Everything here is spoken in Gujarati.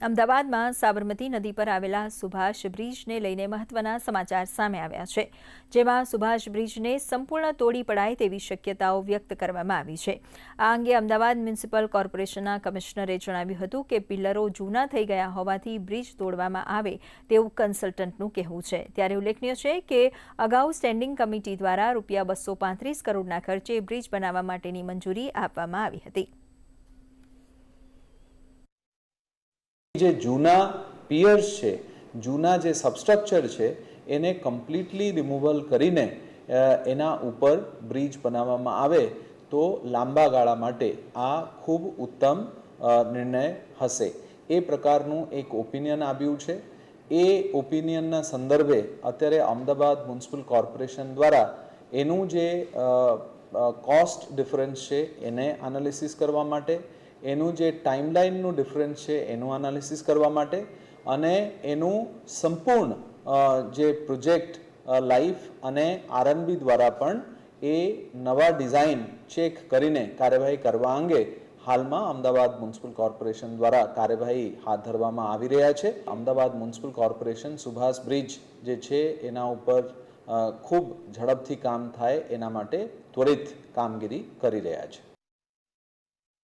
અમદાવાદમાં સાબરમતી નદી પર આવેલા સુભાષ બ્રિજને લઈને મહત્વના સમાચાર સામે આવ્યા છે, જેમાં સુભાષ બ્રિજને સંપૂર્ણ તોડી પડાય તેવી શક્યતાઓ વ્યક્ત કરવામાં આવી છે. આ અંગે અમદાવાદ મ્યુનિસિપલ કોર્પોરેશનના કમિશનરે જણાવ્યું હતું કે પિલ્લરો જૂના થઈ ગયા હોવાથી બ્રિજ તોડવામાં આવે તેવું કન્સલ્ટન્ટનું કહેવું છે. ત્યારે ઉલ્લેખનીય છે કે અગાઉ સ્ટેન્ડિંગ કમિટી દ્વારા ₹235 કરોડના ખર્ચે બ્રિજ બનાવવા માટેની મંજૂરી આપવામાં આવી હતી. જે જૂના પિયર્સ છે, જૂના જે સબસ્ટ્રક્ચર છે, એને કમ્પ્લીટલી રિમૂવલ કરીને એના ઉપર બ્રિજ બનાવવામાં આવે તો લાંબા ગાળા માટે આ ખૂબ ઉત્તમ નિર્ણય હશે. એ પ્રકારનું એક ઓપિનિયન આવ્યું છે. એ ઓપિનિયનના સંદર્ભે અત્યારે અમદાવાદ મ્યુનિસિપલ કોર્પોરેશન દ્વારા એનું જે કોસ્ટ ડિફરન્સ છે એને એનાલિસિસ કરવા માટે, એનું જે ટાઈમલાઇનનું ડિફરન્સ છે એનું એનાલિસિસ કરવા માટે અને એનું સંપૂર્ણ જે પ્રોજેક્ટ લાઈફ અને આરએનબી દ્વારા પણ એ નવા ડિઝાઇન ચેક કરીને કાર્યવાહી કરવા અંગે હાલમાં અમદાવાદ મ્યુનિસિપલ કોર્પોરેશન દ્વારા કાર્યવાહી હાથ ધરવામાં આવી રહ્યા છે. Ahmedabad municipal corporation Subhash bridge જે છે એના ઉપર ખૂબ ઝડપથી કામ થાય એના માટે ત્વરિત કામગીરી કરી રહ્યા છે.